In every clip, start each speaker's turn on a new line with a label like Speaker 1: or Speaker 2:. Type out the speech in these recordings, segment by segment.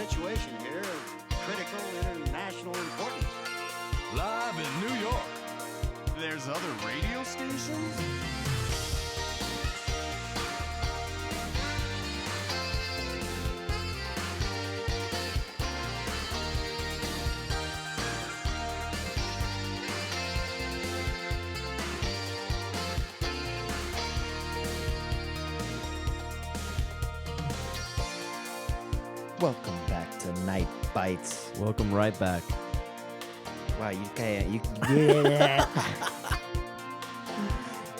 Speaker 1: situation here of critical international importance.
Speaker 2: Live in New York. There's other radio stations?
Speaker 3: Welcome back to Night Bites.
Speaker 4: Welcome right back.
Speaker 3: Wow, you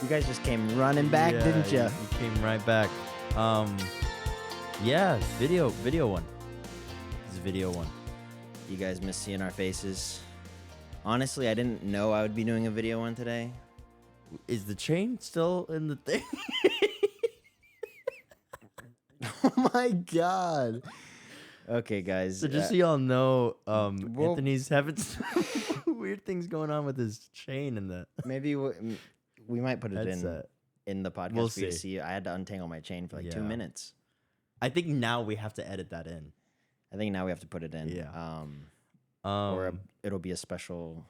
Speaker 3: guys just came running back, didn't you?
Speaker 4: You came right back. Yeah, video one. This is video one.
Speaker 3: You guys miss seeing our faces. Honestly, I didn't know I would be doing a video one today.
Speaker 4: Is the chain still in the thing?
Speaker 3: Oh my god. Okay, guys.
Speaker 4: So just so y'all know, Anthony's having some weird things going on with his chain and the
Speaker 3: maybe we might put it
Speaker 4: headset.
Speaker 3: in the podcast
Speaker 4: We'll
Speaker 3: for you to
Speaker 4: see.
Speaker 3: see. I had to untangle my chain for like 2
Speaker 4: Yeah.
Speaker 3: minutes.
Speaker 4: I think now we have to edit that in.
Speaker 3: I think now we have to put it in.
Speaker 4: Yeah.
Speaker 3: Or it'll be a special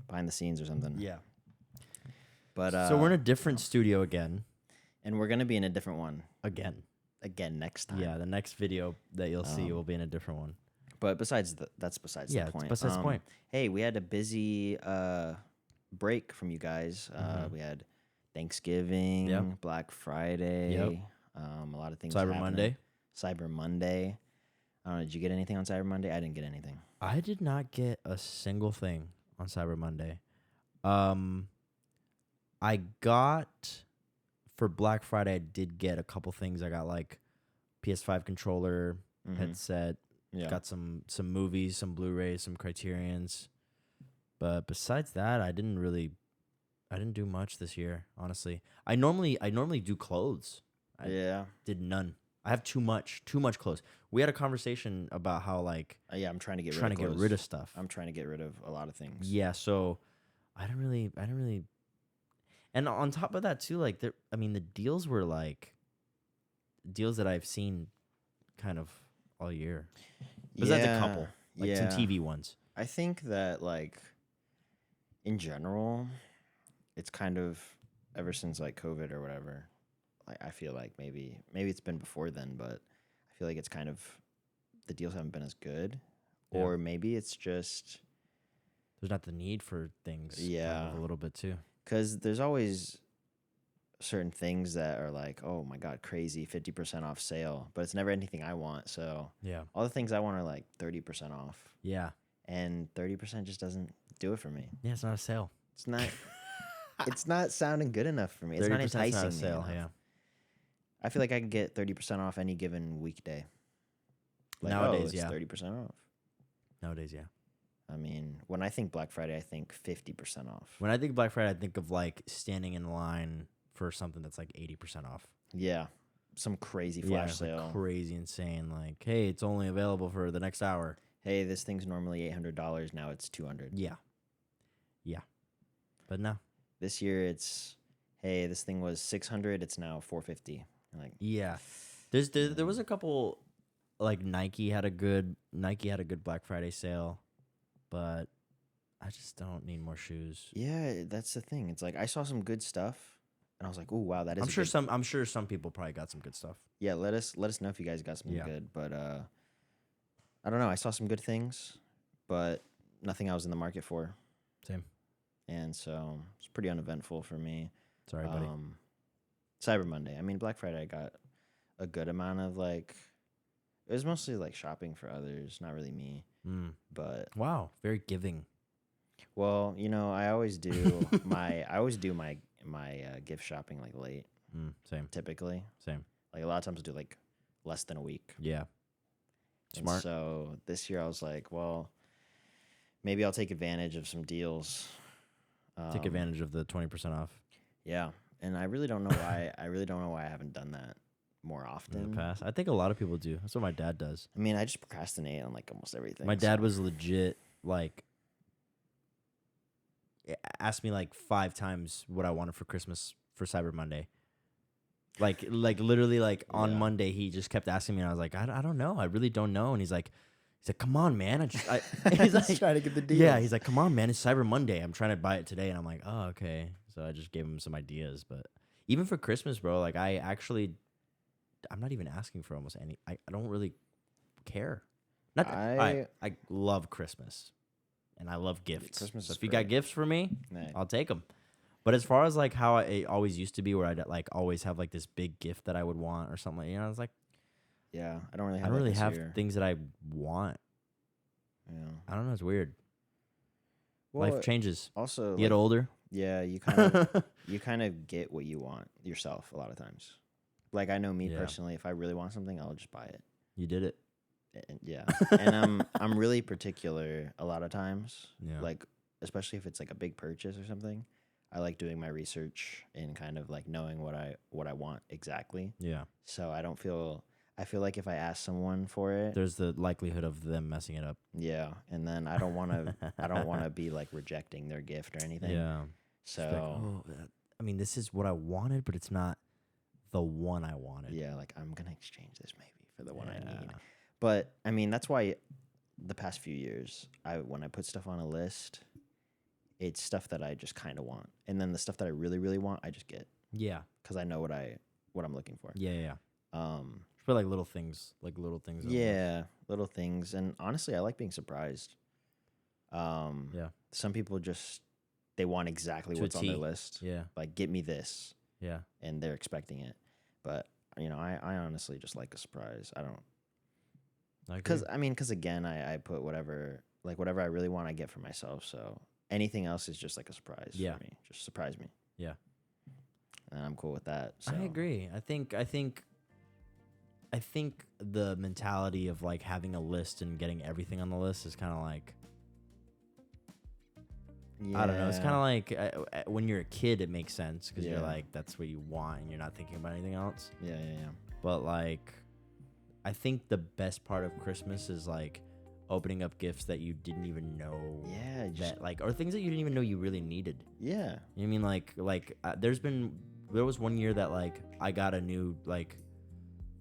Speaker 3: behind the scenes or something.
Speaker 4: Yeah.
Speaker 3: But
Speaker 4: So we're in a different studio again.
Speaker 3: and we're gonna be in a different one
Speaker 4: Again.
Speaker 3: next time.
Speaker 4: Yeah, the next video that you'll see will be in a different one.
Speaker 3: But that's besides
Speaker 4: Yeah,
Speaker 3: the
Speaker 4: it's
Speaker 3: point.
Speaker 4: besides the point.
Speaker 3: Hey, we had a busy break from you guys. We had Thanksgiving,
Speaker 4: Yep.
Speaker 3: Black Friday,
Speaker 4: Yep.
Speaker 3: a lot of things.
Speaker 4: Cyber
Speaker 3: happening.
Speaker 4: Monday.
Speaker 3: Cyber Monday. I don't know. Did you get anything on Cyber Monday? I didn't get anything.
Speaker 4: I did not get a single thing on Cyber Monday. I got for Black Friday. I did get a couple things. I got like PS5 controller, headset.
Speaker 3: Yeah.
Speaker 4: Got some movies, some Blu-rays, some Criterions. But besides that, I didn't do much this year. Honestly, I normally do clothes. I
Speaker 3: Yeah.
Speaker 4: did none. I have too much clothes. We had a conversation about how like
Speaker 3: Yeah. I'm trying to get
Speaker 4: trying to
Speaker 3: rid of
Speaker 4: get
Speaker 3: clothes.
Speaker 4: rid of stuff.
Speaker 3: I'm trying to get rid of a lot of things.
Speaker 4: Yeah, so I didn't really. And on top of that too, like the deals were like deals that I've seen kind of all year. Besides a couple, like some TV ones.
Speaker 3: I think that like in general, it's kind of ever since like COVID or whatever. Like I feel like maybe it's been before then, but I feel like it's kind of the deals haven't been as good,
Speaker 4: Yeah.
Speaker 3: or maybe it's just
Speaker 4: There's not the need for things. kind
Speaker 3: Yeah.
Speaker 4: of a little bit too.
Speaker 3: because there's always certain things that are like, oh my god, crazy 50% off sale, but it's never anything I want. So
Speaker 4: Yeah,
Speaker 3: all the things I want are like 30% off,
Speaker 4: yeah,
Speaker 3: and 30% just doesn't do it for me.
Speaker 4: yeah. It's not a sale.
Speaker 3: It's not. It's not sounding good enough for me. It's not
Speaker 4: 30%
Speaker 3: enticing
Speaker 4: not a
Speaker 3: me
Speaker 4: sale.
Speaker 3: enough.
Speaker 4: Yeah.
Speaker 3: I feel like I can get 30% off any given weekday. Like,
Speaker 4: Nowadays,
Speaker 3: it's
Speaker 4: yeah.
Speaker 3: 30% off.
Speaker 4: Nowadays, yeah.
Speaker 3: I mean, when I think Black Friday, I think 50% off.
Speaker 4: When I think Black Friday, I think of like standing in line for something that's like 80% off.
Speaker 3: Yeah, some crazy flash
Speaker 4: it's, like,
Speaker 3: sale.
Speaker 4: crazy insane. Like, hey, it's only available for the next hour.
Speaker 3: Hey, this thing's normally $800. Now it's $200.
Speaker 4: Yeah. Yeah. But no.
Speaker 3: This year, it's hey, this thing was $600. It's now $450. Like,
Speaker 4: Yeah. There was a couple like Nike had a good Black Friday sale, but I just don't need more shoes.
Speaker 3: yeah, that's the thing. It's like I saw some good stuff, and I was like, oh wow, that is.
Speaker 4: I'm sure some people probably got some good stuff.
Speaker 3: Yeah, let us know if you guys got something
Speaker 4: Yeah.
Speaker 3: good. But I don't know. I saw some good things, but nothing I was in the market for,
Speaker 4: Same.
Speaker 3: and so it's pretty uneventful for me.
Speaker 4: Sorry, buddy.
Speaker 3: Cyber Monday. I mean, Black Friday. I got a good amount of like. It was mostly like shopping for others, not really me. But
Speaker 4: Wow, very giving.
Speaker 3: well, I always do my gift shopping like late.
Speaker 4: Same.
Speaker 3: Typically,
Speaker 4: Same.
Speaker 3: like a lot of times I do like less than a week.
Speaker 4: Yeah.
Speaker 3: And
Speaker 4: Smart.
Speaker 3: so this year I was like, well, maybe I'll take advantage of some deals.
Speaker 4: Take advantage of the 20% off
Speaker 3: Yeah, and I really don't know why. I really don't know why I haven't done that more often.
Speaker 4: in the past. I think a lot of people do. That's what my dad does.
Speaker 3: I mean, I just procrastinate on like almost everything.
Speaker 4: My dad
Speaker 3: so-
Speaker 4: was legit like asked me like 5 times what I wanted for Christmas for Cyber Monday. Like literally, like on
Speaker 3: Yeah.
Speaker 4: Monday, he just kept asking me, and I was like, I don't know, I really don't know. And he's like, come on, man. He's like,
Speaker 3: trying to get the deal.
Speaker 4: yeah, he's like, come on, man. It's Cyber Monday. I'm trying to buy it today, and I'm like, oh, okay. So I just gave him some ideas, but even for Christmas, bro, like I'm not even asking for almost any. I don't really care. Not that, I love Christmas, and I love gifts.
Speaker 3: Christmas
Speaker 4: so
Speaker 3: is
Speaker 4: if you got
Speaker 3: great.
Speaker 4: gifts for me,
Speaker 3: Nah.
Speaker 4: I'll take them. But as far as like how it always used to be, where I'd like always have like this big gift that I would want or something, I was like,
Speaker 3: Yeah, I don't really
Speaker 4: I
Speaker 3: have.
Speaker 4: don't
Speaker 3: that
Speaker 4: really
Speaker 3: this
Speaker 4: have
Speaker 3: year.
Speaker 4: things that I want.
Speaker 3: Yeah.
Speaker 4: I don't know. It's weird.
Speaker 3: Well,
Speaker 4: Life changes.
Speaker 3: Also,
Speaker 4: You get
Speaker 3: like,
Speaker 4: older.
Speaker 3: yeah, you kind of get what you want yourself a lot of times. Like I know me
Speaker 4: Yeah.
Speaker 3: personally, if I really want something, I'll just buy it.
Speaker 4: You did it.
Speaker 3: And, yeah, and I'm really particular a lot of times.
Speaker 4: Yeah.
Speaker 3: Like especially if it's like a big purchase or something. I like doing my research and kind of like knowing what I want exactly.
Speaker 4: Yeah.
Speaker 3: So I feel like if I ask someone for it,
Speaker 4: There's the likelihood of them messing it up.
Speaker 3: yeah, and then I don't want to be like rejecting their gift or anything.
Speaker 4: Yeah.
Speaker 3: So
Speaker 4: Just be like, oh, I mean, this is what I wanted, but it's not the one I wanted.
Speaker 3: yeah, like I'm gonna exchange this maybe for the one I need.
Speaker 4: Yeah.
Speaker 3: But I mean, that's why the past few years, when I put stuff on a list, it's stuff that I just kind of want, and then the stuff that I really, really want, I just get
Speaker 4: Yeah.
Speaker 3: because I know what I'm looking for.
Speaker 4: Yeah. Yeah.
Speaker 3: Um,
Speaker 4: For like little things, on the list.
Speaker 3: yeah, little things, and honestly, I like being surprised.
Speaker 4: Yeah.
Speaker 3: Some people just they want exactly
Speaker 4: To a
Speaker 3: what's on their
Speaker 4: T.
Speaker 3: list.
Speaker 4: Yeah.
Speaker 3: Like, get me this,
Speaker 4: Yeah.
Speaker 3: and they're expecting it. But I honestly just like a surprise. I don't.
Speaker 4: I agree.
Speaker 3: Because again, I put whatever I really want, I get for myself. So anything else is just like a surprise
Speaker 4: Yeah.
Speaker 3: for me. Just surprise me.
Speaker 4: Yeah.
Speaker 3: And I'm cool with that. So.
Speaker 4: I agree. I think the mentality of like having a list and getting everything on the list is kind of like, I don't know. It's kind of like when you're a kid, it makes sense because you're
Speaker 3: Yeah.
Speaker 4: like, that's what you want and you're not thinking about anything else.
Speaker 3: Yeah.
Speaker 4: But like, I think the best part of Christmas is like opening up gifts that you didn't even know
Speaker 3: Yeah.
Speaker 4: that like, or things that you didn't even know you really needed.
Speaker 3: Yeah.
Speaker 4: You know what I mean? Like there was one year that like I got a new, like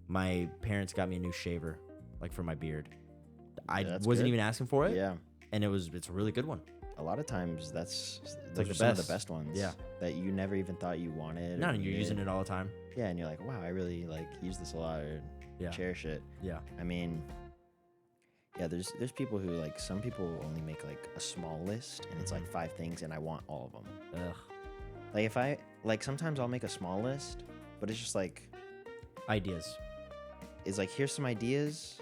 Speaker 4: my parents got me a new shaver, like for my beard. I
Speaker 3: Yeah, that's
Speaker 4: wasn't
Speaker 3: good.
Speaker 4: even asking for it.
Speaker 3: Yeah.
Speaker 4: And it's a really good one.
Speaker 3: A lot of times those
Speaker 4: like
Speaker 3: are
Speaker 4: the
Speaker 3: some of
Speaker 4: best.
Speaker 3: the best ones.
Speaker 4: Yeah.
Speaker 3: That you never even thought you wanted.
Speaker 4: No,
Speaker 3: or
Speaker 4: and you're using
Speaker 3: needed.
Speaker 4: it all the time.
Speaker 3: Yeah, and you're like, wow, I really like use this a lot or
Speaker 4: Yeah.
Speaker 3: cherish it.
Speaker 4: Yeah.
Speaker 3: I mean, yeah, there's people who like some people only make like a small list and it's like 5 things and I want all of them.
Speaker 4: Ugh.
Speaker 3: Like if I like sometimes I'll make a small list, but it's just like
Speaker 4: Ideas.
Speaker 3: it's like here's some ideas.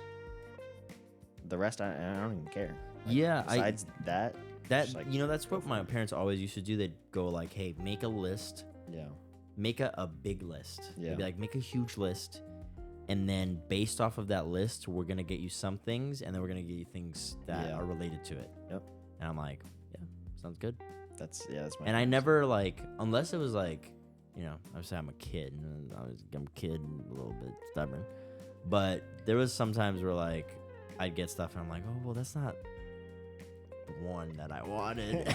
Speaker 3: The rest I don't even care. Like,
Speaker 4: Yeah,
Speaker 3: Besides that, just, like,
Speaker 4: that's
Speaker 3: go
Speaker 4: what
Speaker 3: for
Speaker 4: my
Speaker 3: it.
Speaker 4: parents always used to do. They'd go like, "Hey, make a list.
Speaker 3: Yeah.
Speaker 4: Make a big list.
Speaker 3: Yeah.
Speaker 4: They'd be like, make a huge list, and then based off of that list, we're gonna get you some things, and then we're gonna get you things that
Speaker 3: Yeah.
Speaker 4: are related to it."
Speaker 3: Yep.
Speaker 4: And I'm like, yeah, sounds good.
Speaker 3: That's my
Speaker 4: And I
Speaker 3: parents.
Speaker 4: never like, unless it was like, obviously I'm a kid, and I'm a kid and a little bit stubborn, but there was some times where like I'd get stuff and I'm like, oh well, that's not the one that I wanted.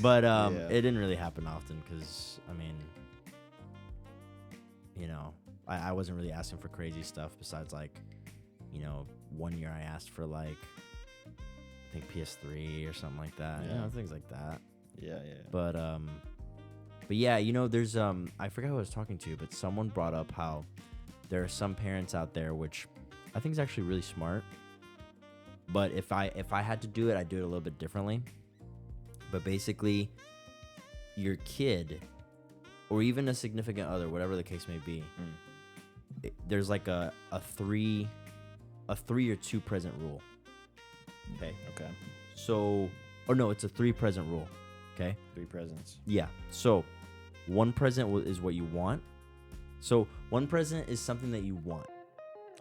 Speaker 4: But
Speaker 3: Yeah.
Speaker 4: it didn't really happen often because I mean, I wasn't really asking for crazy stuff besides like, one year I asked for like, I think PS3 or something like that.
Speaker 3: Yeah.
Speaker 4: Things like that.
Speaker 3: Yeah.
Speaker 4: But yeah, there's I forgot who I was talking to, but someone brought up how there are some parents out there, which I think is actually really smart. But if I had to do it, I'd do it a little bit differently. But basically, your kid, or even a significant other, whatever the case may be, there's like a 3 or 2 present rule. Okay.
Speaker 3: Okay.
Speaker 4: So, or no, it's a 3 present rule. Okay.
Speaker 3: 3 presents.
Speaker 4: Yeah. So, 1 present is what you want. So, 1 present is something that you want.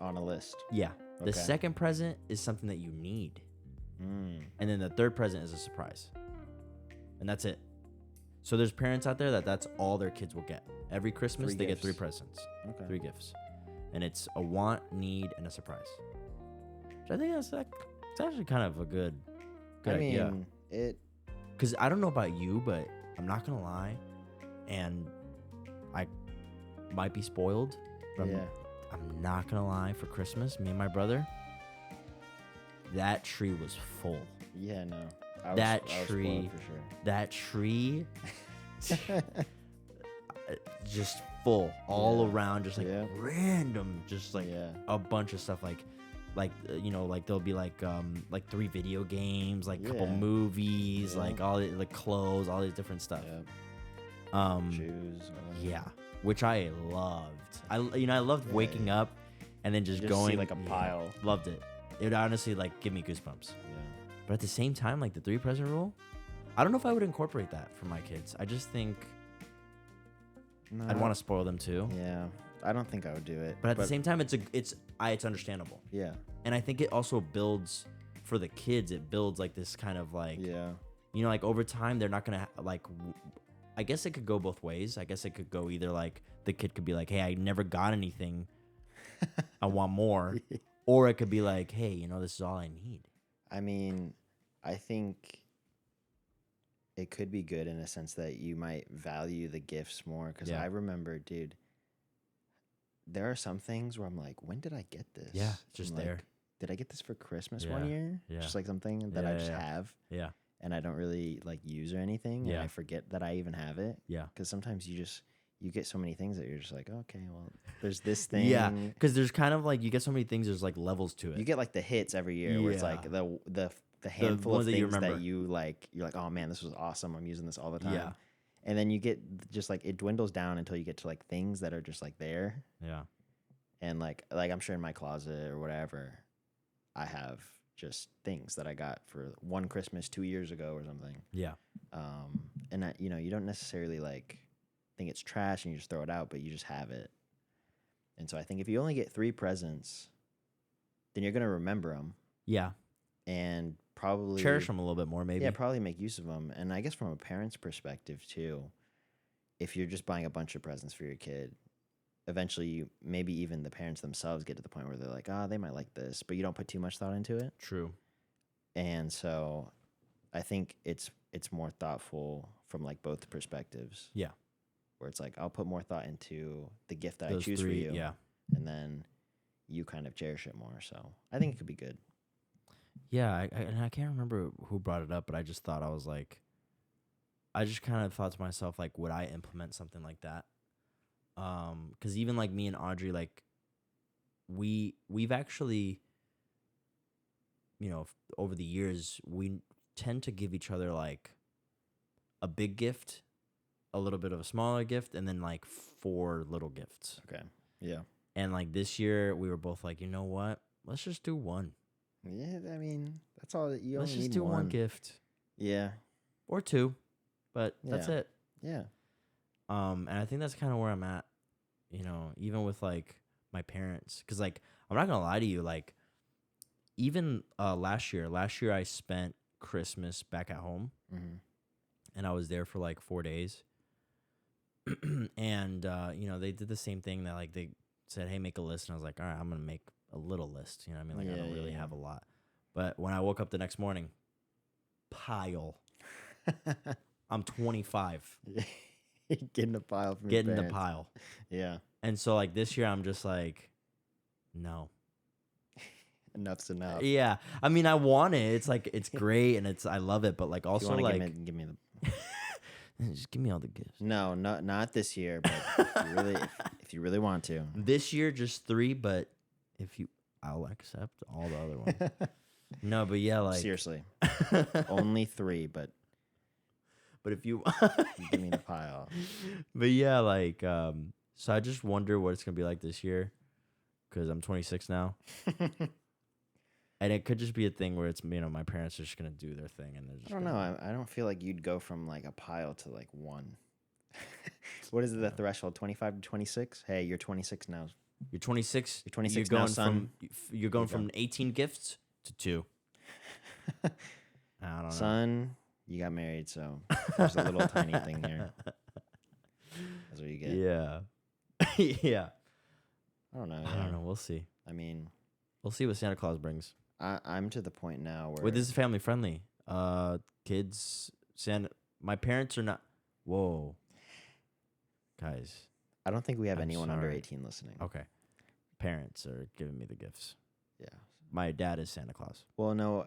Speaker 3: On a list.
Speaker 4: Yeah. The
Speaker 3: Okay.
Speaker 4: second present is something that you need.
Speaker 3: Mm.
Speaker 4: And then the third present is a surprise. And that's it. So there's parents out there that's all their kids will get. Every Christmas
Speaker 3: 3
Speaker 4: they get
Speaker 3: gifts.
Speaker 4: 3 presents.
Speaker 3: Okay.
Speaker 4: 3 gifts. And it's a want, need, and a surprise. Which I think it's actually kind of a good idea.
Speaker 3: mean, it.
Speaker 4: Because I don't know about you, but I'm not going to lie. And might be spoiled. But
Speaker 3: Yeah.
Speaker 4: I'm not gonna lie. For Christmas, me and my brother, that tree was full.
Speaker 3: Yeah, no.
Speaker 4: That
Speaker 3: I was
Speaker 4: tree-
Speaker 3: spoiled for
Speaker 4: That tree
Speaker 3: sure.
Speaker 4: just full all
Speaker 3: Yeah.
Speaker 4: around, just like
Speaker 3: Yeah.
Speaker 4: random, just like
Speaker 3: yeah.
Speaker 4: a bunch of stuff, like like there'll be like 3 video games, like a couple
Speaker 3: Yeah.
Speaker 4: movies,
Speaker 3: Yeah.
Speaker 4: like all the like clothes, all these different stuff.
Speaker 3: Yeah.
Speaker 4: Um,
Speaker 3: Shoes. all that.
Speaker 4: yeah, which I loved. I loved
Speaker 3: Yeah,
Speaker 4: waking
Speaker 3: yeah.
Speaker 4: up and then just
Speaker 3: Just
Speaker 4: going
Speaker 3: see like a
Speaker 4: yeah,
Speaker 3: pile.
Speaker 4: Loved it. It would honestly like give me goosebumps.
Speaker 3: Yeah.
Speaker 4: But at the same time, like the 3 present rule, I don't know if I would incorporate that for my kids. I just think I'd want to spoil them too.
Speaker 3: Yeah. I don't think I would do it.
Speaker 4: But at the same time, it's understandable,
Speaker 3: Yeah.
Speaker 4: and I think it also builds for the kids. It builds like this kind of like
Speaker 3: Yeah.
Speaker 4: like over time they're not gonna I guess it could go both ways. I guess it could go either like the kid could be like, hey, I never got anything, I want more, or it could be like, hey, this is all I need.
Speaker 3: I mean, I think it could be good in a sense that you might value the gifts more. Because
Speaker 4: Yeah.
Speaker 3: I remember, dude, there are some things where I'm like, when did I get this?
Speaker 4: Yeah, just
Speaker 3: I'm
Speaker 4: there.
Speaker 3: like, did I get this for Christmas
Speaker 4: Yeah,
Speaker 3: one year?
Speaker 4: yeah.
Speaker 3: Just like something that I
Speaker 4: Yeah,
Speaker 3: just
Speaker 4: yeah.
Speaker 3: have
Speaker 4: Yeah,
Speaker 3: and I don't really like use or anything.
Speaker 4: Yeah.
Speaker 3: And I forget that I even have it.
Speaker 4: yeah.
Speaker 3: Because sometimes you get so many things that you're just like, okay, well, there's this thing.
Speaker 4: Yeah, because there's kind of like you get so many things. There's like levels to it.
Speaker 3: You get like the hits every year where it's like
Speaker 4: Yeah.
Speaker 3: the handful
Speaker 4: ones
Speaker 3: of
Speaker 4: that you
Speaker 3: things that
Speaker 4: remember.
Speaker 3: you like. You're like, oh man, this was awesome. I'm using this all the time.
Speaker 4: Yeah.
Speaker 3: And then you get just like it dwindles down until you get to like things that are just like there.
Speaker 4: Yeah,
Speaker 3: And like I'm sure in my closet or whatever, I have just things that I got for one Christmas 2 years ago or something.
Speaker 4: yeah,
Speaker 3: And that, you don't necessarily like think it's trash and you just throw it out, but you just have it. And so I think if you only get 3 presents, then you're gonna remember them
Speaker 4: yeah.
Speaker 3: and probably
Speaker 4: Cherish them a little bit more, maybe.
Speaker 3: Yeah, probably make use of them. And I guess from a parent's perspective too, if you're just buying a bunch of presents for your kid, eventually maybe even the parents themselves get to the point where they're like, they might like this, but you don't put too much thought into it.
Speaker 4: True.
Speaker 3: And so I think it's more thoughtful from like both perspectives.
Speaker 4: Yeah.
Speaker 3: Where it's like I'll put more thought into the gift that
Speaker 4: Those
Speaker 3: I choose
Speaker 4: 3,
Speaker 3: for you.
Speaker 4: yeah.
Speaker 3: And then you kind of cherish it more. So I think it could be good.
Speaker 4: Yeah, and I can't remember who brought it up, but I just thought I just kind of thought to myself, like, would I implement something like that? Because even like me and Audrey, like, we've actually, over the years, we tend to give each other like a big gift, a little bit of a smaller gift, and then like 4 little gifts.
Speaker 3: Okay. Yeah.
Speaker 4: And like this year, we were both like, you know what? Let's just do one.
Speaker 3: Yeah. I mean, that's all that you
Speaker 4: Let's
Speaker 3: only
Speaker 4: just
Speaker 3: need
Speaker 4: do one gift.
Speaker 3: Yeah.
Speaker 4: Or 2, but that's
Speaker 3: Yeah.
Speaker 4: it.
Speaker 3: Yeah.
Speaker 4: And I think that's kind of where I'm at, even with like my parents, because like I'm not gonna lie to you, like even last year I spent Christmas back at home,
Speaker 3: Mm-hmm.
Speaker 4: and I was there for like 4 days, and they did the same thing that like they said, hey, make a list, and I was like, all right, I'm gonna make a little list, I mean, like I
Speaker 3: Yeah,
Speaker 4: don't
Speaker 3: yeah,
Speaker 4: really
Speaker 3: yeah.
Speaker 4: have a lot, but when I woke up the next morning, pile. I'm 25.
Speaker 3: Getting a pile from your
Speaker 4: Getting the
Speaker 3: parents.
Speaker 4: pile.
Speaker 3: Yeah.
Speaker 4: And so like this year I'm just like, no.
Speaker 3: Enough's enough.
Speaker 4: Yeah. I mean, I want it. It's like it's great and I love it, but like
Speaker 3: If you
Speaker 4: also
Speaker 3: wanna
Speaker 4: like
Speaker 3: give me the
Speaker 4: just give me all the gifts.
Speaker 3: No, not this year, but if you really want to.
Speaker 4: This year just 3, but I'll accept all the other ones. No, but yeah, like
Speaker 3: Seriously. Only 3, but
Speaker 4: if you
Speaker 3: give me the pile.
Speaker 4: But yeah, like so I just wonder what it's going to be like this year cuz I'm 26 now. And it could just be a thing where it's, my parents are just going to do their thing and they're just
Speaker 3: I don't know. I don't feel like you'd go from like a pile to like 1. What is the threshold? 25 to 26? Hey, you're 26 now.
Speaker 4: You're 26.
Speaker 3: You're 26
Speaker 4: You're
Speaker 3: now,
Speaker 4: going
Speaker 3: son.
Speaker 4: you're going
Speaker 3: There you
Speaker 4: from 18 gifts to 2. I don't know.
Speaker 3: Son, you got married, so there's a little tiny thing there. That's what you get.
Speaker 4: Yeah. Yeah.
Speaker 3: I don't know.
Speaker 4: I don't know. We'll see.
Speaker 3: I mean,
Speaker 4: We'll see what Santa Claus brings.
Speaker 3: I'm to the point now where
Speaker 4: Wait, this is family friendly. Kids, my parents are not. Whoa. Guys,
Speaker 3: I don't think we have
Speaker 4: I'm
Speaker 3: anyone under
Speaker 4: sorry.
Speaker 3: 18 listening.
Speaker 4: Okay. Parents are giving me the gifts.
Speaker 3: Yeah.
Speaker 4: My dad is Santa Claus.
Speaker 3: Well, no,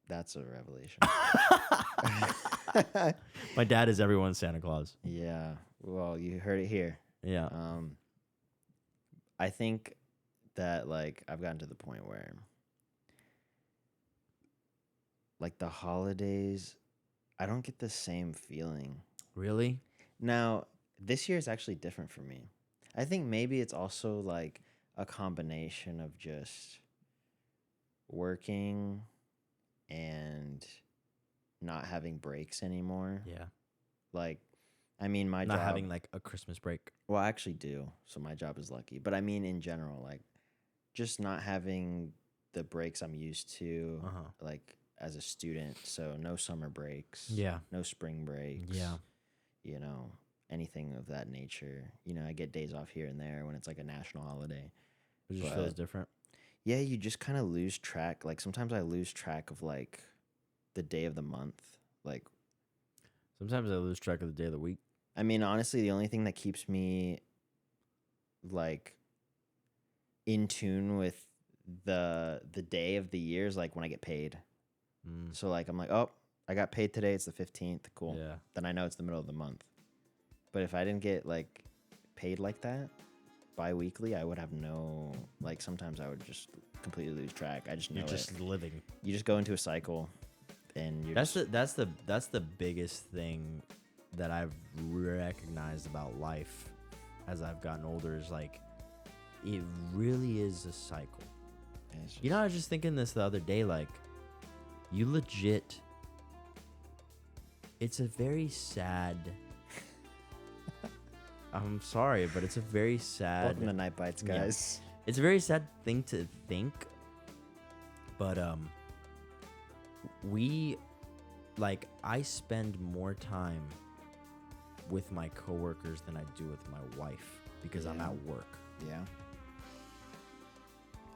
Speaker 3: that's a revelation.
Speaker 4: My dad is everyone's Santa Claus.
Speaker 3: Yeah. Well, you heard it here.
Speaker 4: Yeah.
Speaker 3: I think that like I've gotten to the point where like the holidays, I don't get the same feeling.
Speaker 4: Really?
Speaker 3: Now, this year is actually different for me. I think maybe it's also like a combination of just working and not having breaks anymore.
Speaker 4: Yeah.
Speaker 3: Like, I mean, my
Speaker 4: Not
Speaker 3: job.
Speaker 4: having like a Christmas break.
Speaker 3: Well, I actually do. So my job is lucky. But I mean, in general, like, just not having the breaks I'm used to,
Speaker 4: Uh-huh.
Speaker 3: like, as a student. So no summer breaks.
Speaker 4: Yeah.
Speaker 3: No spring breaks.
Speaker 4: Yeah.
Speaker 3: You know, anything of that nature. You know, I get days off here and there when it's like a national holiday.
Speaker 4: It just
Speaker 3: But-
Speaker 4: feels different.
Speaker 3: Yeah, you just kind of lose track. Like, sometimes I lose track of, like, the day of the month. Like,
Speaker 4: Sometimes I lose track of the day of the week.
Speaker 3: I mean, honestly, the only thing that keeps me like in tune with the day of the year is like when I get paid.
Speaker 4: Mm.
Speaker 3: So like I'm like, oh, I got paid today. It's the 15th. Cool.
Speaker 4: Yeah.
Speaker 3: Then I know it's the middle of the month. But if I didn't get like paid like that bi-weekly, I would have no like. Sometimes I would just completely lose track. I just know
Speaker 4: You're just living.
Speaker 3: you just go into a cycle, and you're
Speaker 4: That's
Speaker 3: just,
Speaker 4: that's the biggest thing that I've recognized about life as I've gotten older is like it really is a cycle.
Speaker 3: it's
Speaker 4: You know, I was just thinking this the other day, like you legit it's a very sad I'm sorry, but it's a very sad
Speaker 3: welcome to Night Bites,
Speaker 4: Yeah.
Speaker 3: guys.
Speaker 4: it's a very sad thing to think, but we like I spend more time with my coworkers than I do with my wife because I'm
Speaker 3: Yeah.
Speaker 4: at work.
Speaker 3: Yeah.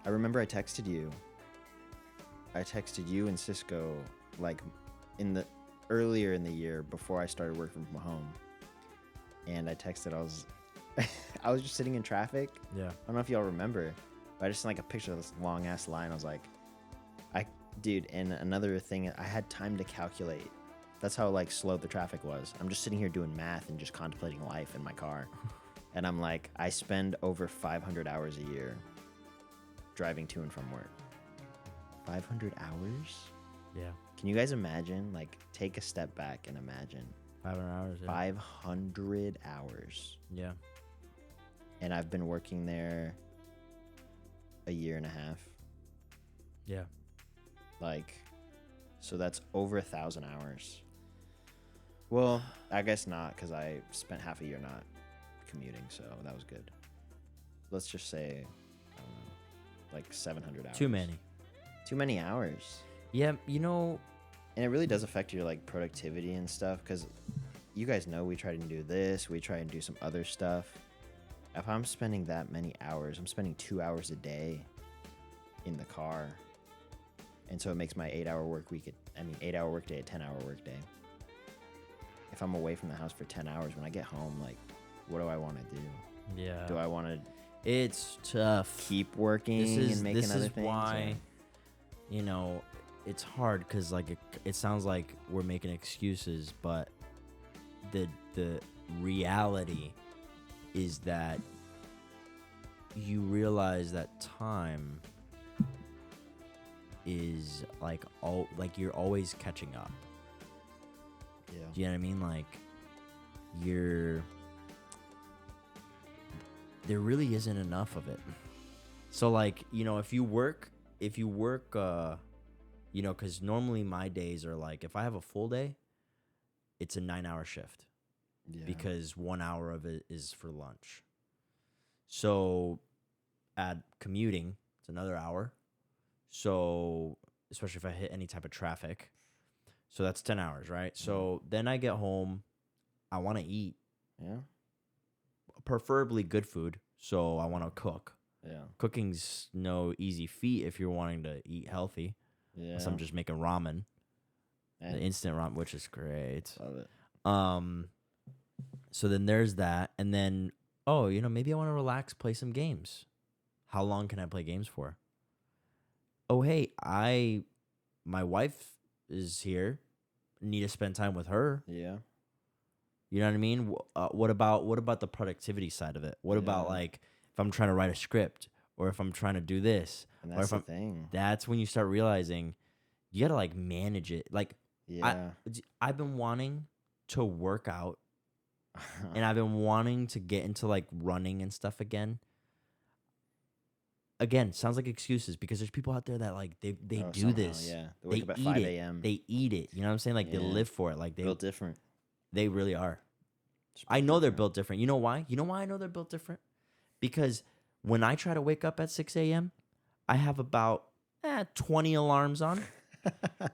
Speaker 3: I remember I texted you. I texted you and Cisco like in the earlier in the year before I started working from home. And I texted I was just sitting in traffic.
Speaker 4: Yeah.
Speaker 3: I don't know if y'all remember, but I just sent like a picture of this long ass line. I was like, dude, and another thing, I had time to calculate. That's how like slow the traffic was. I'm just sitting here doing math and just contemplating life in my car. And I'm like, I spend over 500 hours a year driving to and from work. 500 hours?
Speaker 4: Yeah.
Speaker 3: Can you guys imagine? Like, take a step back and imagine
Speaker 4: 500 hours. Yeah.
Speaker 3: 500 hours.
Speaker 4: Yeah.
Speaker 3: And I've been working there a year and a half.
Speaker 4: Yeah.
Speaker 3: Like, so that's over 1,000 hours. Well, I guess not, because I spent half a year not commuting, so that was good. Let's just say, I don't know, like 700 hours.
Speaker 4: Too many.
Speaker 3: Too many hours.
Speaker 4: Yeah, you know,
Speaker 3: And it really does affect your like productivity and stuff, because you guys know we try to do this, we try and do some other stuff. If I'm spending that many hours, I'm spending 2 hours a day in the car. And so it makes my 8 hour work week, 8 hour work day a 10 hour work day. If I'm away from the house for 10 hours, when I get home, like, what do I want to do?
Speaker 4: yeah.
Speaker 3: Do I want to
Speaker 4: It's tough.
Speaker 3: keep working and making
Speaker 4: this
Speaker 3: other
Speaker 4: is
Speaker 3: things?
Speaker 4: why
Speaker 3: or-
Speaker 4: you know it's hard because like it sounds like we're making excuses, but the reality is that you realize that time is like you're always catching up.
Speaker 3: Yeah.
Speaker 4: Do you know what I mean? Like there really isn't enough of it. So like, you know, if you work, you know, because normally my days are like, if I have a full day, it's a 9-hour shift
Speaker 3: Yeah.
Speaker 4: because 1 hour of it is for lunch. So add commuting, it's another hour. So especially if I hit any type of traffic. So that's 10 hours, right? So then I get home, I want to eat,
Speaker 3: Yeah.
Speaker 4: preferably good food. So I want to cook.
Speaker 3: Yeah.
Speaker 4: Cooking's no easy feat if you're wanting to eat healthy.
Speaker 3: Yeah.
Speaker 4: Unless I'm just making ramen, the
Speaker 3: And
Speaker 4: instant ramen, which is great.
Speaker 3: love it.
Speaker 4: So then there's that. And then, oh, maybe I want to relax, play some games. How long can I play games for? Oh, hey, my wife is here. Need to spend time with her.
Speaker 3: Yeah.
Speaker 4: You know what I mean? What about the productivity side of it? What about
Speaker 3: Yeah.
Speaker 4: like if I'm trying to write a script or if I'm trying to do this?
Speaker 3: And
Speaker 4: or
Speaker 3: that's
Speaker 4: if
Speaker 3: the
Speaker 4: I'm,
Speaker 3: thing.
Speaker 4: That's when you start realizing you gotta like manage it. Like
Speaker 3: Yeah.
Speaker 4: I've been wanting to work out and I've been wanting to get into like running and stuff again. Again, sounds like excuses because there's people out there that like they
Speaker 3: Oh,
Speaker 4: do
Speaker 3: somehow,
Speaker 4: this.
Speaker 3: Yeah. They wake up at
Speaker 4: eat
Speaker 3: 5
Speaker 4: it.
Speaker 3: a.m.
Speaker 4: They eat it. You know what I'm saying? Like they
Speaker 3: Yeah.
Speaker 4: live for it. Like
Speaker 3: built different.
Speaker 4: they really are.
Speaker 3: It's
Speaker 4: I
Speaker 3: built
Speaker 4: know they're
Speaker 3: different.
Speaker 4: built different. You know why? You know why I know they're built different? Because when I try to wake up at 6 a.m., I have about 20 alarms on,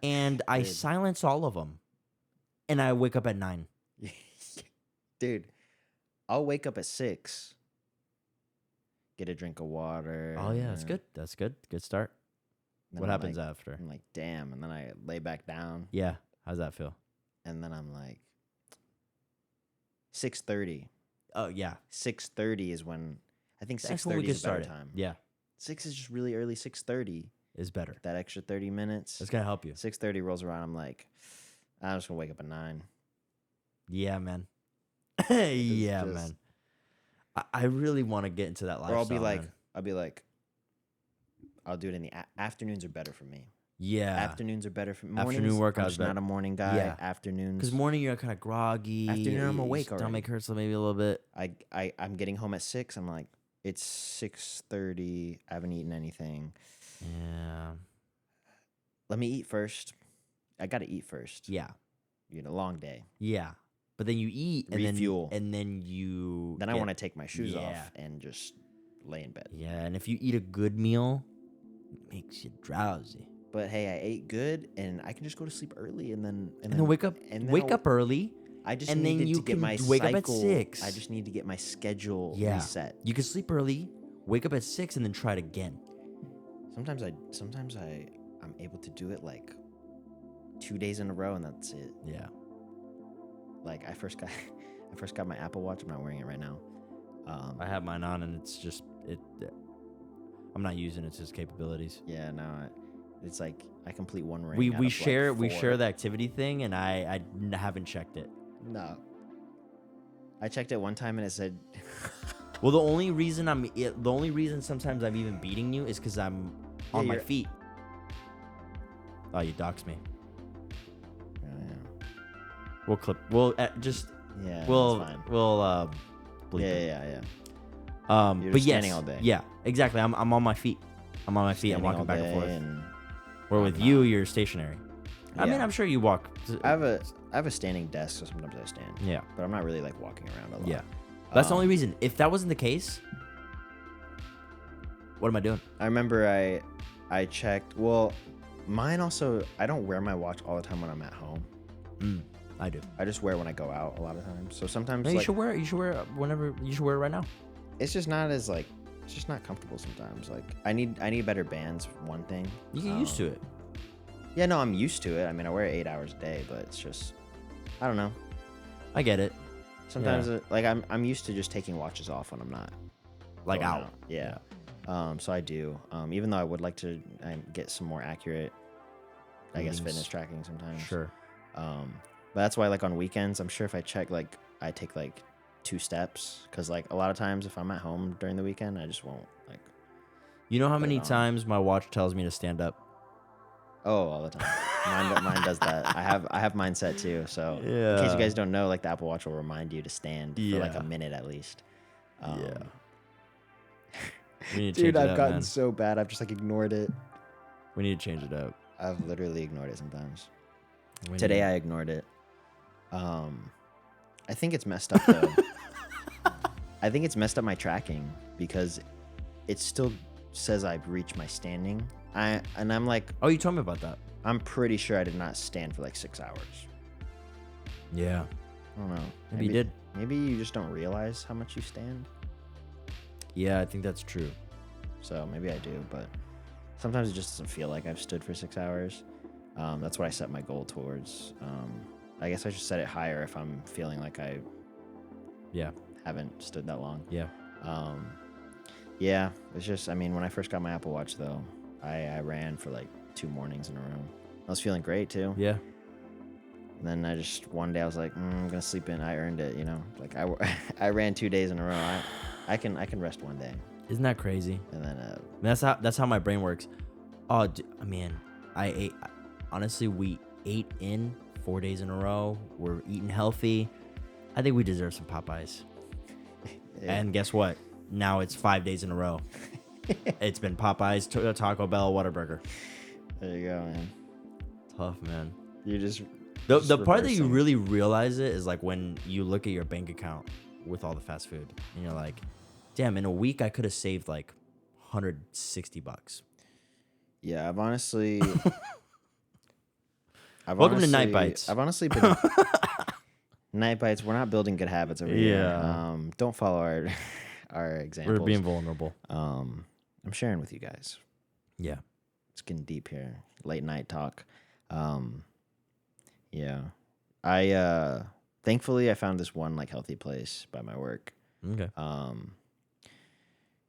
Speaker 4: and I
Speaker 3: Dude.
Speaker 4: silence all of them, and I wake up at 9.
Speaker 3: Dude, I'll wake up at 6, get a drink of water.
Speaker 4: Oh yeah, that's good. That's good. Good start.
Speaker 3: then
Speaker 4: What
Speaker 3: I'm
Speaker 4: happens
Speaker 3: like,
Speaker 4: after?
Speaker 3: I'm like, damn. And then I lay back down,
Speaker 4: Yeah. How's that feel?
Speaker 3: and then I'm like, 6:30.
Speaker 4: Oh yeah,
Speaker 3: 6:30 is when I think
Speaker 4: that's when we
Speaker 3: 6:30
Speaker 4: get
Speaker 3: is a better
Speaker 4: started.
Speaker 3: time.
Speaker 4: Yeah,
Speaker 3: 6 is just really early. 6:30,
Speaker 4: it's better.
Speaker 3: that extra 30 minutes.
Speaker 4: It's gonna help you.
Speaker 3: 6:30 rolls around. I'm like, I'm just gonna wake up at 9.
Speaker 4: Yeah, man. Yeah,
Speaker 3: just-
Speaker 4: man. I really want to get into that lifestyle.
Speaker 3: Or I'll be
Speaker 4: man.
Speaker 3: like, I'll do it in the afternoons are better for me.
Speaker 4: Yeah.
Speaker 3: Afternoons are better for me.
Speaker 4: Afternoon workouts
Speaker 3: I'm just
Speaker 4: better.
Speaker 3: not a morning guy.
Speaker 4: Yeah.
Speaker 3: Afternoons.
Speaker 4: Because morning you're kind of groggy.
Speaker 3: Afternoon, I'm
Speaker 4: your
Speaker 3: awake
Speaker 4: stomach
Speaker 3: already.
Speaker 4: hurts maybe a little bit.
Speaker 3: I'm getting home at 6. I'm like, it's 6:30. I haven't eaten anything.
Speaker 4: Yeah.
Speaker 3: Let me eat first. I gotta eat first.
Speaker 4: Yeah.
Speaker 3: Long day.
Speaker 4: Yeah. But then you eat and
Speaker 3: Refuel.
Speaker 4: then you
Speaker 3: Then I
Speaker 4: get-
Speaker 3: want to take my shoes
Speaker 4: Yeah.
Speaker 3: off and just lay in bed.
Speaker 4: Yeah, and if you eat a good meal, it makes you drowsy.
Speaker 3: But hey, I ate good, and I can just go to sleep early, and then
Speaker 4: And then wake up
Speaker 3: and then
Speaker 4: wake
Speaker 3: I'll-
Speaker 4: up early.
Speaker 3: I just
Speaker 4: and then
Speaker 3: needed
Speaker 4: you
Speaker 3: to get
Speaker 4: can
Speaker 3: my
Speaker 4: wake up at
Speaker 3: cycle.
Speaker 4: 6.
Speaker 3: I just need to get my schedule
Speaker 4: Yeah.
Speaker 3: reset.
Speaker 4: You can sleep early, wake up at 6 and then try it again.
Speaker 3: Sometimes I'm able to do it like 2 days in a row, and that's it.
Speaker 4: Yeah.
Speaker 3: Like I first got my Apple Watch. I'm not wearing it right now.
Speaker 4: I have mine on and it's just I'm not using its capabilities.
Speaker 3: Yeah, no, it's like I complete one ring.
Speaker 4: We
Speaker 3: out of,
Speaker 4: share
Speaker 3: like, 4.
Speaker 4: the activity thing and I haven't checked it.
Speaker 3: No. I checked it one time and it said,
Speaker 4: Well, the only reason sometimes I'm even beating you is because I'm on my
Speaker 3: you're-
Speaker 4: feet. Oh, you doxed me.
Speaker 3: yeah,
Speaker 4: We'll clip. We'll just.
Speaker 3: yeah,
Speaker 4: We'll.
Speaker 3: that's fine.
Speaker 4: We'll. Bleep
Speaker 3: Yeah,
Speaker 4: it.
Speaker 3: yeah, yeah. You're
Speaker 4: But
Speaker 3: just
Speaker 4: yes,
Speaker 3: standing all day.
Speaker 4: Yeah, exactly. I'm on my feet. I'm on my feet. I'm
Speaker 3: Standing
Speaker 4: walking
Speaker 3: all
Speaker 4: back and
Speaker 3: day
Speaker 4: forth.
Speaker 3: and
Speaker 4: Where with
Speaker 3: I'm
Speaker 4: you,
Speaker 3: not.
Speaker 4: you're stationary. I mean,
Speaker 3: Yeah.
Speaker 4: I'm sure you walk.
Speaker 3: I have a standing desk, so sometimes I stand.
Speaker 4: Yeah.
Speaker 3: But I'm not really like walking around a lot.
Speaker 4: Yeah. That's the
Speaker 3: Um,
Speaker 4: only reason. If that wasn't the case, what am I doing?
Speaker 3: I remember I checked. Well, mine also. I don't wear my watch all the time when I'm at home.
Speaker 4: I do.
Speaker 3: I just wear when I go out a lot of times. So sometimes
Speaker 4: No, you
Speaker 3: like,
Speaker 4: should wear it. You should wear it whenever. You should wear it right now.
Speaker 3: it's just not as like it's just not comfortable sometimes. Like I need better bands. One thing.
Speaker 4: You get used to it.
Speaker 3: Yeah, no, I'm used to it. I mean, I wear it 8 hours a day, but it's just I don't know.
Speaker 4: I get it.
Speaker 3: Sometimes like I'm used to just taking watches off when I'm not
Speaker 4: Like
Speaker 3: going
Speaker 4: out.
Speaker 3: Yeah. So I do. Even though I would like to get some more accurate, I guess,
Speaker 4: Readings.
Speaker 3: fitness tracking sometimes.
Speaker 4: Sure.
Speaker 3: But that's why like on weekends, I'm sure if I check like I take like 2 steps because like a lot of times if I'm at home during the weekend, I just won't like.
Speaker 4: You know how
Speaker 3: Put it
Speaker 4: many
Speaker 3: on.
Speaker 4: times my watch tells me to stand up?
Speaker 3: Oh, all the time. Mine does that. I have mine set too. So in case
Speaker 4: Yeah.
Speaker 3: you guys don't know, like the Apple Watch will remind you to stand for like
Speaker 4: Yeah.
Speaker 3: a minute at least.
Speaker 4: Yeah. We need to
Speaker 3: Dude,
Speaker 4: change it
Speaker 3: I've
Speaker 4: up,
Speaker 3: gotten
Speaker 4: man.
Speaker 3: so bad. I've just like ignored it.
Speaker 4: We need to change it up.
Speaker 3: I've literally ignored it sometimes.
Speaker 4: We
Speaker 3: Today
Speaker 4: need-
Speaker 3: I ignored it. I think it's messed up though. I think it's messed up my tracking because it still says I've reached my standing. I'm like,
Speaker 4: Oh, you told me about that.
Speaker 3: I'm pretty sure I did not stand for like 6 hours.
Speaker 4: Yeah.
Speaker 3: I don't know.
Speaker 4: Maybe you did.
Speaker 3: Maybe you just don't realize how much you stand.
Speaker 4: Yeah, I think that's true.
Speaker 3: So maybe I do, but sometimes it just doesn't feel like I've stood for 6 hours. That's what I set my goal towards. I guess I should set it higher if I'm feeling like
Speaker 4: Yeah.
Speaker 3: Haven't stood that long.
Speaker 4: Yeah.
Speaker 3: Yeah, it's just, I mean, when I first got my Apple Watch, though, I ran for like 2 mornings in a row. I was feeling great, too.
Speaker 4: Yeah.
Speaker 3: And then I just, one day I was like, I'm going to sleep in. I earned it, you know? Like, I ran 2 days in a row. I can rest one day.
Speaker 4: Isn't that crazy?
Speaker 3: And then,
Speaker 4: That's how my brain works. Oh, man, I ate. Honestly, we ate in 4 days in a row. We're eating healthy. I think we deserve some Popeyes.
Speaker 3: yeah.
Speaker 4: And guess what? Now it's 5 days in a row. It's been Popeyes, Taco Bell, Whataburger.
Speaker 3: There you go, man.
Speaker 4: Tough, man.
Speaker 3: You just
Speaker 4: The part that you
Speaker 3: reversing.
Speaker 4: really realize it is like when you look at your bank account with all the fast food, and you're like, "Damn! In a week, I could have saved like $160."
Speaker 3: Yeah, I've honestly.
Speaker 4: Welcome to Night Bites.
Speaker 3: I've honestly been. Night Bites. We're not building good habits over here.
Speaker 4: Yeah.
Speaker 3: Don't follow our examples.
Speaker 4: We're being vulnerable.
Speaker 3: I'm sharing with you guys.
Speaker 4: Yeah.
Speaker 3: It's getting deep here. Late night talk. Yeah. I thankfully I found this one like healthy place by my work.
Speaker 4: Okay.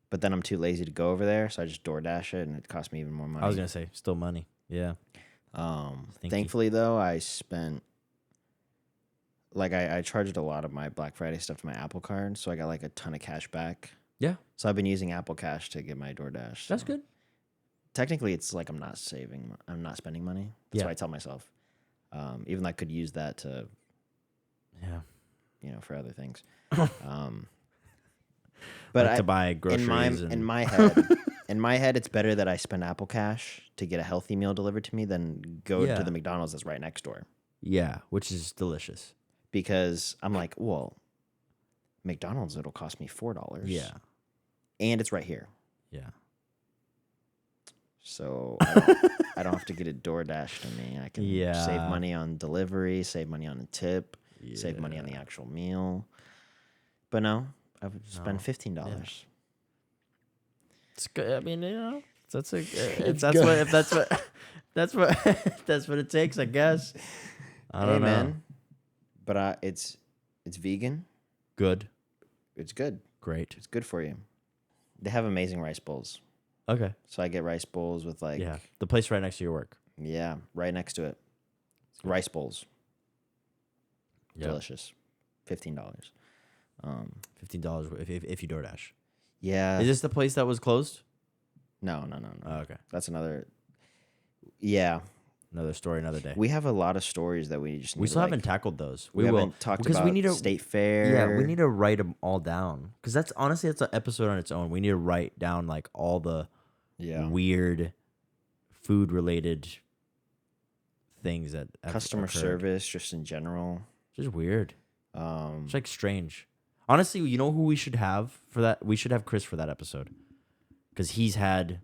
Speaker 3: But then I'm too lazy to go over there, so I just DoorDash it, and it cost me even more money.
Speaker 4: I was gonna say still money. Yeah.
Speaker 3: Thankfully though, I spent like I charged a lot of my Black Friday stuff to my Apple Card, so I got like a ton of cash back.
Speaker 4: Yeah.
Speaker 3: So I've been using Apple Cash to get my DoorDash.
Speaker 4: That's
Speaker 3: so
Speaker 4: good.
Speaker 3: Technically, it's like I'm not spending money. That's
Speaker 4: Yeah.
Speaker 3: what I tell myself. Even though I could use that to,
Speaker 4: Yeah.
Speaker 3: for other things. But
Speaker 4: Like to buy groceries.
Speaker 3: in my head, it's better that I spend Apple Cash to get a healthy meal delivered to me than go
Speaker 4: Yeah.
Speaker 3: to the McDonald's that's right next door.
Speaker 4: Yeah, which is delicious.
Speaker 3: Because I'm like, well, McDonald's, it'll cost me $4.
Speaker 4: Yeah.
Speaker 3: And it's right here.
Speaker 4: Yeah.
Speaker 3: So I don't have to get it DoorDash to me. I can
Speaker 4: Yeah.
Speaker 3: save money on delivery, save money on a tip, save money on the
Speaker 4: Yeah.
Speaker 3: actual meal. But no, I would spend $15.
Speaker 4: It's good. I mean, that's a.
Speaker 3: It's
Speaker 4: That's
Speaker 3: good.
Speaker 4: what. If that's what. That's what. That's what it takes, I guess. I don't know.
Speaker 3: Man. But it's vegan.
Speaker 4: Good.
Speaker 3: It's good.
Speaker 4: Great.
Speaker 3: It's good for you. They have amazing rice bowls.
Speaker 4: Okay.
Speaker 3: So I get rice bowls with like
Speaker 4: Yeah. The place right next to your work.
Speaker 3: yeah, right next to it. Rice bowls.
Speaker 4: Yeah.
Speaker 3: Delicious. $15.
Speaker 4: $15 if you DoorDash.
Speaker 3: Yeah.
Speaker 4: Is this the place that was closed?
Speaker 3: No.
Speaker 4: Oh, okay.
Speaker 3: That's another. Yeah,
Speaker 4: Another story, another day.
Speaker 3: we have a lot of stories that we just.
Speaker 4: We
Speaker 3: need
Speaker 4: still
Speaker 3: to,
Speaker 4: haven't tackled those.
Speaker 3: We
Speaker 4: will
Speaker 3: haven't talked
Speaker 4: because
Speaker 3: about
Speaker 4: we need to.
Speaker 3: state fair.
Speaker 4: Yeah, we need to write them all down because that's honestly that's an episode on its own. We need to write down like all the weird food related things that have
Speaker 3: customer
Speaker 4: occurred.
Speaker 3: service, just in general.
Speaker 4: Just weird. It's like strange. Honestly, you know who we should have for that? We should have Chris for that episode because he's had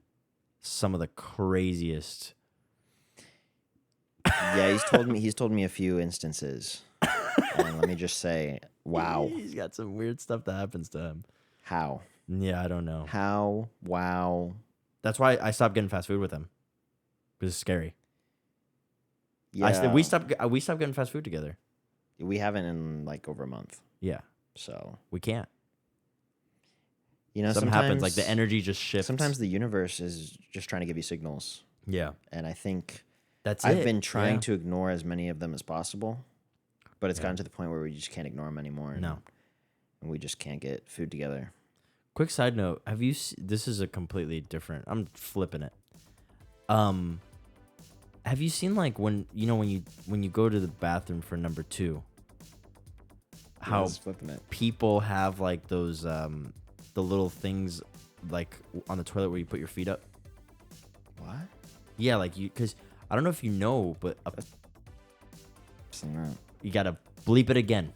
Speaker 4: some of the craziest.
Speaker 3: Yeah, he's told me a few instances. And let me just say, wow.
Speaker 4: He's got some weird stuff that happens to him.
Speaker 3: How?
Speaker 4: Yeah, I don't know.
Speaker 3: How? Wow.
Speaker 4: That's why I stopped getting fast food with him because it's scary.
Speaker 3: Yeah.
Speaker 4: We stopped getting fast food together.
Speaker 3: We haven't in like over a month.
Speaker 4: Yeah,
Speaker 3: So,
Speaker 4: we can't.
Speaker 3: something
Speaker 4: Something happens like the energy just shifts.
Speaker 3: Sometimes the universe is just trying to give you signals.
Speaker 4: Yeah,
Speaker 3: And I think
Speaker 4: that's
Speaker 3: I've
Speaker 4: it.
Speaker 3: been trying
Speaker 4: Yeah.
Speaker 3: to ignore as many of them as possible, but it's gotten to the point where we just can't ignore them anymore.
Speaker 4: No.
Speaker 3: And we just can't get food together.
Speaker 4: Quick side note: have you? This is a completely different. I'm flipping it. Have you seen like when you go to the bathroom for number 2? How
Speaker 3: It's flipping it.
Speaker 4: people have like those the little things like on the toilet where you put your feet up.
Speaker 3: What?
Speaker 4: Yeah, like because I don't know if you know, but
Speaker 3: Seen that.
Speaker 4: you gotta bleep it again.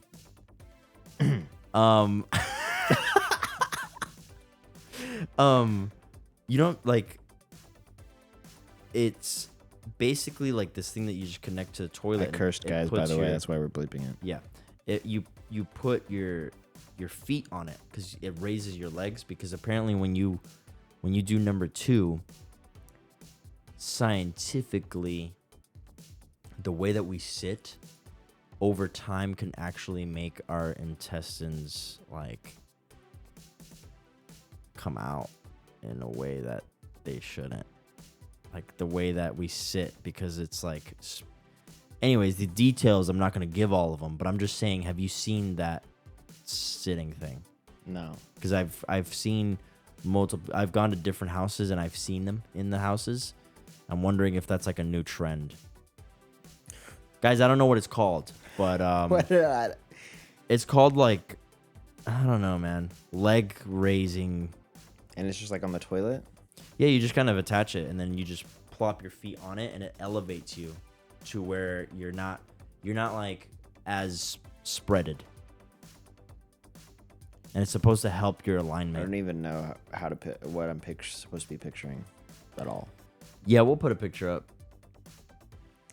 Speaker 4: um, you don't like. It's basically like this thing that you just connect to the toilet.
Speaker 3: I
Speaker 4: and
Speaker 3: cursed
Speaker 4: it
Speaker 3: guys, by
Speaker 4: puts
Speaker 3: the way.
Speaker 4: your-
Speaker 3: That's why we're bleeping it.
Speaker 4: Yeah, you put your feet on it because it raises your legs. Because apparently when you do number 2, scientifically, the way that we sit over time can actually make our intestines like come out in a way that they shouldn't. Like the way that we sit, because it's like anyways, the details, I'm not going to give all of them, but I'm just saying, have you seen that sitting thing?
Speaker 3: No.
Speaker 4: Because I've seen multiple. I've gone to different houses and I've seen them in the houses. I'm wondering if that's like a new trend. Guys, I don't know what it's called, but it's called like, I don't know, man. Leg raising.
Speaker 3: And it's just like on the toilet?
Speaker 4: Yeah, you just kind of attach it and then you just plop your feet on it and it elevates you to where you're not like as spreaded. And it's supposed to help your
Speaker 3: I
Speaker 4: alignment.
Speaker 3: don't even know how to what I'm supposed to be picturing at all.
Speaker 4: Yeah, we'll put a picture up.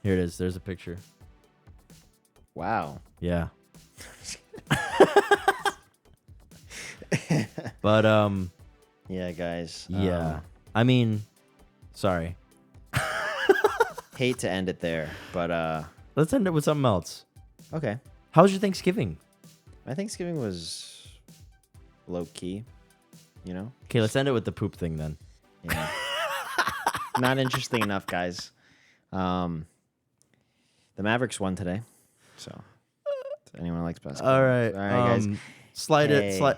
Speaker 4: Here it is. There's a picture.
Speaker 3: Wow.
Speaker 4: Yeah. But
Speaker 3: Yeah, guys.
Speaker 4: yeah. I mean, sorry.
Speaker 3: Hate to end it there, but
Speaker 4: Let's end it with something else.
Speaker 3: okay.
Speaker 4: How was your Thanksgiving?
Speaker 3: My Thanksgiving was low key, you know?
Speaker 4: Okay, let's end it with the poop thing then.
Speaker 3: Yeah. Not interesting enough, guys. The Mavericks won today. So, if anyone likes basketball.
Speaker 4: All right.
Speaker 3: All right, guys.
Speaker 4: Slide
Speaker 3: Hey.
Speaker 4: it. Slide.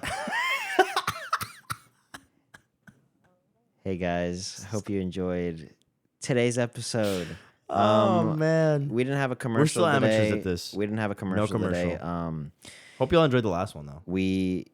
Speaker 3: Hey, guys. Hope you enjoyed today's episode.
Speaker 4: Oh man.
Speaker 3: We didn't have a commercial
Speaker 4: still
Speaker 3: today.
Speaker 4: amateurs at this.
Speaker 3: We didn't have a commercial, today.
Speaker 4: Hope y'all enjoyed the last one though.
Speaker 3: We're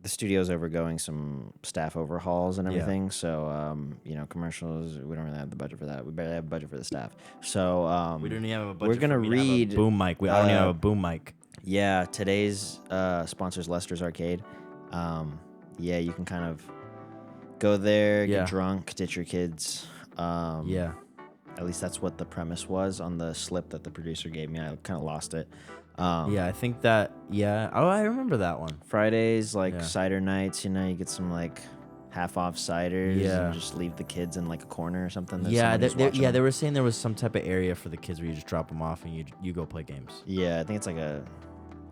Speaker 3: the studio's overgoing some staff overhauls and
Speaker 4: Yeah.
Speaker 3: everything. So, commercials, we don't really have the budget for that. We barely have a budget for the staff. So,
Speaker 4: We don't even have a budget.
Speaker 3: we're gonna
Speaker 4: for me to have a
Speaker 3: read,
Speaker 4: boom mic. I don't even have a boom mic.
Speaker 3: yeah, today's sponsors Lester's Arcade. Yeah, you can kind of go there,
Speaker 4: Yeah.
Speaker 3: get drunk, ditch your kids.
Speaker 4: Yeah.
Speaker 3: At least that's what the premise was on the slip that the producer gave me. I kind of lost it.
Speaker 4: Yeah, I think that. Yeah. Oh, I remember that one.
Speaker 3: Fridays, like
Speaker 4: Yeah.
Speaker 3: cider nights, you get some like half off ciders
Speaker 4: Yeah.
Speaker 3: and just leave the kids in like a corner or something.
Speaker 4: Yeah,
Speaker 3: There's someone who's watching
Speaker 4: they
Speaker 3: them.
Speaker 4: were saying there was some type of area for the kids where you just drop them off and you go play games.
Speaker 3: Yeah, I think it's like a,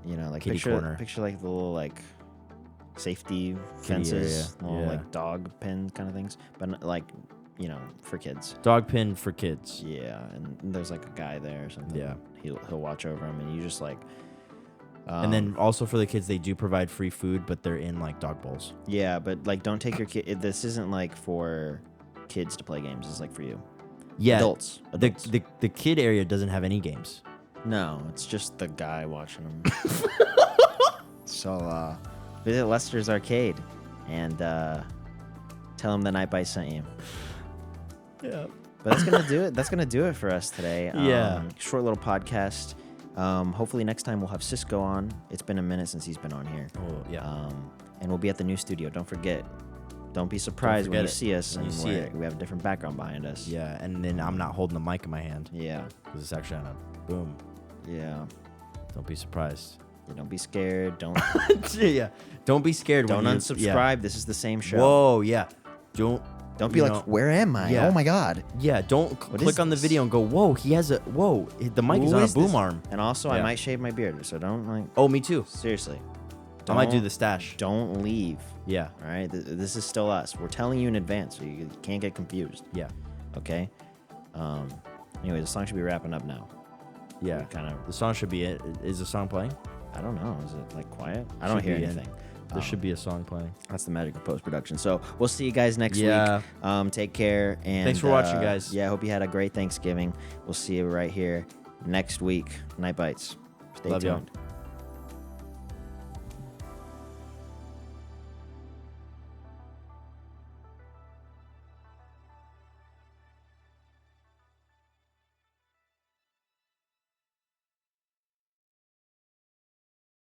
Speaker 3: like
Speaker 4: Kitty corner.
Speaker 3: picture like the little like safety
Speaker 4: Kitty
Speaker 3: fences,
Speaker 4: area,
Speaker 3: little
Speaker 4: yeah.
Speaker 3: like dog pen kind of things, but like, for kids.
Speaker 4: Dog pin for kids.
Speaker 3: Yeah, and there's like a guy there or something.
Speaker 4: Yeah.
Speaker 3: He'll watch over them, and you just like.
Speaker 4: And then also for the kids, they do provide free food, but they're in like dog bowls.
Speaker 3: Yeah, but like don't take your kid. This isn't like for kids to play games. It's like for you.
Speaker 4: Yeah,
Speaker 3: Adults.
Speaker 4: The kid area doesn't have any games.
Speaker 3: No, it's just the guy watching them. So visit Lester's Arcade and tell him the Night Bite sent you.
Speaker 4: Yeah.
Speaker 3: But that's gonna do it. That's gonna do it for us today.
Speaker 4: Yeah.
Speaker 3: Short little podcast. Hopefully next time we'll have Cisco on. It's been a minute since he's been on here.
Speaker 4: Oh yeah.
Speaker 3: And we'll be at the new studio. Don't forget. Don't be surprised when
Speaker 4: forget
Speaker 3: you
Speaker 4: it.
Speaker 3: see us
Speaker 4: When
Speaker 3: and
Speaker 4: you see it.
Speaker 3: we have a different background behind us.
Speaker 4: Yeah, and then I'm not holding the mic in my hand
Speaker 3: Yeah.
Speaker 4: because it's actually on a boom.
Speaker 3: Yeah.
Speaker 4: Don't be surprised.
Speaker 3: Yeah, don't be scared. Don't
Speaker 4: Yeah. Don't be scared.
Speaker 3: don't
Speaker 4: when
Speaker 3: unsubscribe. This is the same show.
Speaker 4: Whoa. Yeah. Don't
Speaker 3: Don't be
Speaker 4: you
Speaker 3: like,
Speaker 4: know-
Speaker 3: where am I?
Speaker 4: Yeah.
Speaker 3: Oh my god.
Speaker 4: Yeah. Don't
Speaker 3: What
Speaker 4: click
Speaker 3: is
Speaker 4: on the
Speaker 3: this?
Speaker 4: video and go. Whoa. He has a. Whoa. The mic is
Speaker 3: Who
Speaker 4: on a
Speaker 3: is
Speaker 4: boom
Speaker 3: this?
Speaker 4: arm.
Speaker 3: And also, I
Speaker 4: Yeah.
Speaker 3: might shave my beard, so don't like.
Speaker 4: Oh, me too.
Speaker 3: Seriously.
Speaker 4: I might do
Speaker 3: Don't-
Speaker 4: the stash.
Speaker 3: Don't leave.
Speaker 4: Yeah.
Speaker 3: All right. This is still us. We're telling you in advance, so you can't get confused.
Speaker 4: Yeah.
Speaker 3: Okay. Anyway, the song should be wrapping up now.
Speaker 4: Yeah.
Speaker 3: Kind of.
Speaker 4: The song should be it. Is the song playing?
Speaker 3: I don't know. Is it like quiet? I don't
Speaker 4: Should
Speaker 3: hear
Speaker 4: be in.
Speaker 3: anything.
Speaker 4: There should be a song playing.
Speaker 3: That's the magic of post production. So we'll see you guys next
Speaker 4: Yeah.
Speaker 3: week. Take care and
Speaker 4: Thanks for watching, guys.
Speaker 3: Yeah, I hope you had a great Thanksgiving. We'll see you right here next week. Night Bites. Stay
Speaker 4: Love y'all.
Speaker 3: tuned.